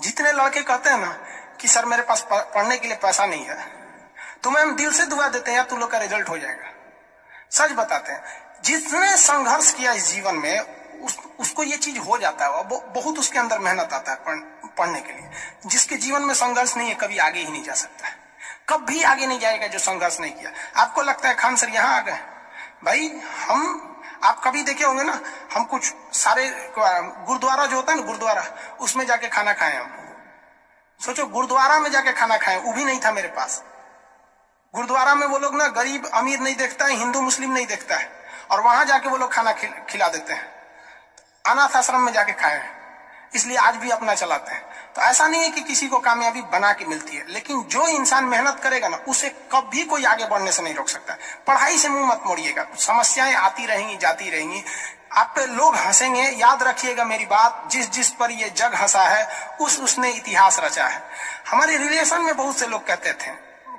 जितने लड़के कहते हैं ना कि सर मेरे पास पढ़ने के लिए पैसा नहीं है, तो हम दिल से दुआ देते हैं यार तुम लोग का रिजल्ट हो जाएगा। सच बताते हैं, जिसने संघर्ष किया इस जीवन में उसको ये चीज हो जाता है, बहुत उसके अंदर मेहनत आता है पढ़ने के लिए। जिसके जीवन में संघर्ष नहीं है कभी आगे ही नहीं जा सकता है, कभी आगे नहीं जाएगा जो संघर्ष नहीं किया। आपको लगता है खान सर यहाँ आ गए, भाई आप कभी देखे होंगे ना, हम कुछ सारे गुरुद्वारा जो होता है ना, गुरुद्वारा उसमें जाके खाना खाए हम। सोचो गुरुद्वारा में जाके खाना खाए, वो भी नहीं था मेरे पास। गुरुद्वारा में वो लोग ना गरीब अमीर नहीं देखता है, हिंदू मुस्लिम नहीं देखता है, और वहां जाके वो लोग खाना खिला देते हैं। अनाथ आश्रम में जाके खाए, इसलिए आज भी अपना चलाते हैं। तो ऐसा नहीं है कि किसी को कामयाबी बना के मिलती है, लेकिन जो इंसान मेहनत करेगा ना उसे कभी कोई आगे बढ़ने से नहीं रोक सकता। पढ़ाई से मुंह मत मोड़िएगा, समस्याएं आती रहेंगी जाती रहेंगी, आप पे लोग हंसेंगे। याद रखिएगा मेरी बात, जिस पर ये जग हंसा है उसने इतिहास रचा है। हमारे रिलेशन में बहुत से लोग कहते थे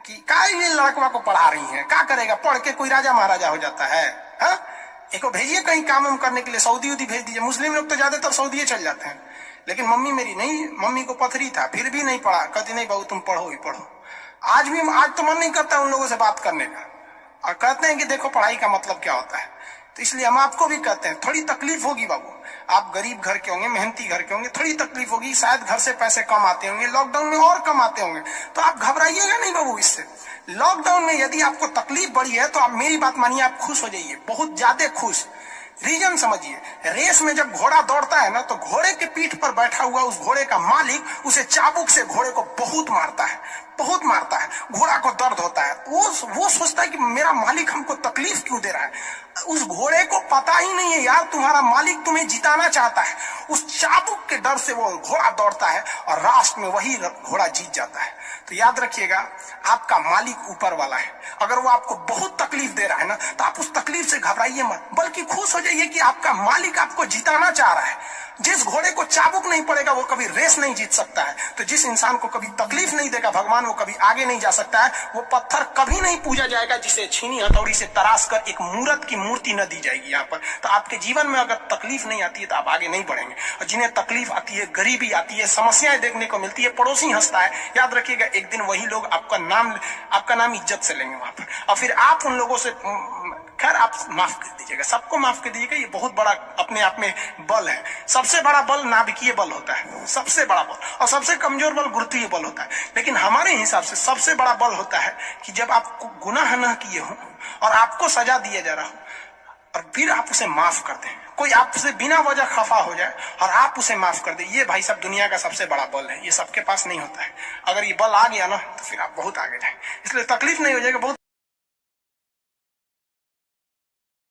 कि क्या ये लड़कवा को पढ़ा रही है, क्या करेगा, पढ़ के कोई राजा महाराजा हो जाता है। हाँ, एक भेजिए कहीं काम करने के लिए, सऊदी उदी भेज दीजिए। मुस्लिम लोग तो ज्यादातर सऊदी चल जाते हैं, लेकिन मम्मी मेरी नहीं, मम्मी को पथरी था फिर भी नहीं पढ़ा। कहती नहीं बहू तुम पढ़ो ही पढ़ो। आज तो मन नहीं करता उन लोगों से बात करने का, और कहते हैं कि देखो पढ़ाई का मतलब क्या होता है। तो इसलिए हम आपको भी कहते हैं, थोड़ी तकलीफ होगी बाबू, आप गरीब घर के होंगे, मेहनती घर के होंगे, थोड़ी तकलीफ होगी, शायद घर से पैसे कम आते होंगे, लॉकडाउन में और कम आते होंगे, तो आप घबराइएगा नहीं बाबू इससे। लॉकडाउन में यदि आपको तकलीफ बढ़ी है तो आप मेरी बात मानिए, आप खुश हो जाइए, बहुत ज्यादा खुश। रीजन समझिए, रेस में जब घोड़ा दौड़ता है ना, तो घोड़े के पीठ पर बैठा हुआ उस घोड़े का मालिक उसे चाबुक से घोड़े को बहुत मारता है, बहुत मारता है। घोड़ा को दर्द होता है, वो सोचता है कि मेरा मालिक हमको तकलीफ क्यों दे रहा है। उस घोड़े को पता ही नहीं है यार तुम्हारा मालिक तुम्हें जिताना चाहता है। उस चाबुक के डर से वो घोड़ा दौड़ता है और रास्ते में वही घोड़ा जीत जाता है। तो याद रखिएगा, आपका मालिक ऊपर वाला है। अगर वो आपको बहुत तकलीफ दे रहा है ना, तो आप उस तकलीफ से घबराइए मत, बल्कि खुश हो जाइए कि आपका मालिक आपको जिताना चाह रहा है। जिस घोड़े को चाबुक नहीं पड़ेगा वो कभी रेस नहीं जीत सकता है। तो जिस इंसान को कभी तकलीफ नहीं देगा भगवान, वो कभी आगे नहीं जा सकता है। वो पत्थर कभी नहीं पूजा जाएगा जिसे छीनी हथौड़ी से तराश कर एक मूर्त की मूर्ति न दी जाएगी यहाँ पर। तो आपके जीवन में अगर तकलीफ नहीं आती है तो आप आगे नहीं बढ़ेंगे। और जिन्हें तकलीफ आती है, गरीबी आती है, समस्याएं देखने को मिलती है, पड़ोसी हंसता है, याद रखिएगा एक दिन वही लोग आपका नाम इज्जत से लेंगे वहां पर। और फिर आप उन लोगों से, खैर आप माफ कर दीजिएगा, सबको माफ कर दीजिएगा, ये बहुत बड़ा अपने आप में बल है। सबसे बड़ा बल नाभिकीय बल होता है, सबसे बड़ा बल, और सबसे कमजोर बल गुरुत्वीय बल होता है। लेकिन हमारे हिसाब से सबसे बड़ा बल होता है कि जब आप गुनाह न किए हो और आपको सजा दिया जा रहा हो और फिर आप उसे माफ कर दें। कोई आपसे बिना वजह खफा हो जाए और आप उसे माफ कर दे, ये भाई साहब दुनिया का सबसे बड़ा बल है। ये सबके पास नहीं होता है। अगर ये बल आ गया ना तो फिर आप बहुत आगे जाए, इसलिए तकलीफ नहीं हो जाएगा। बहुत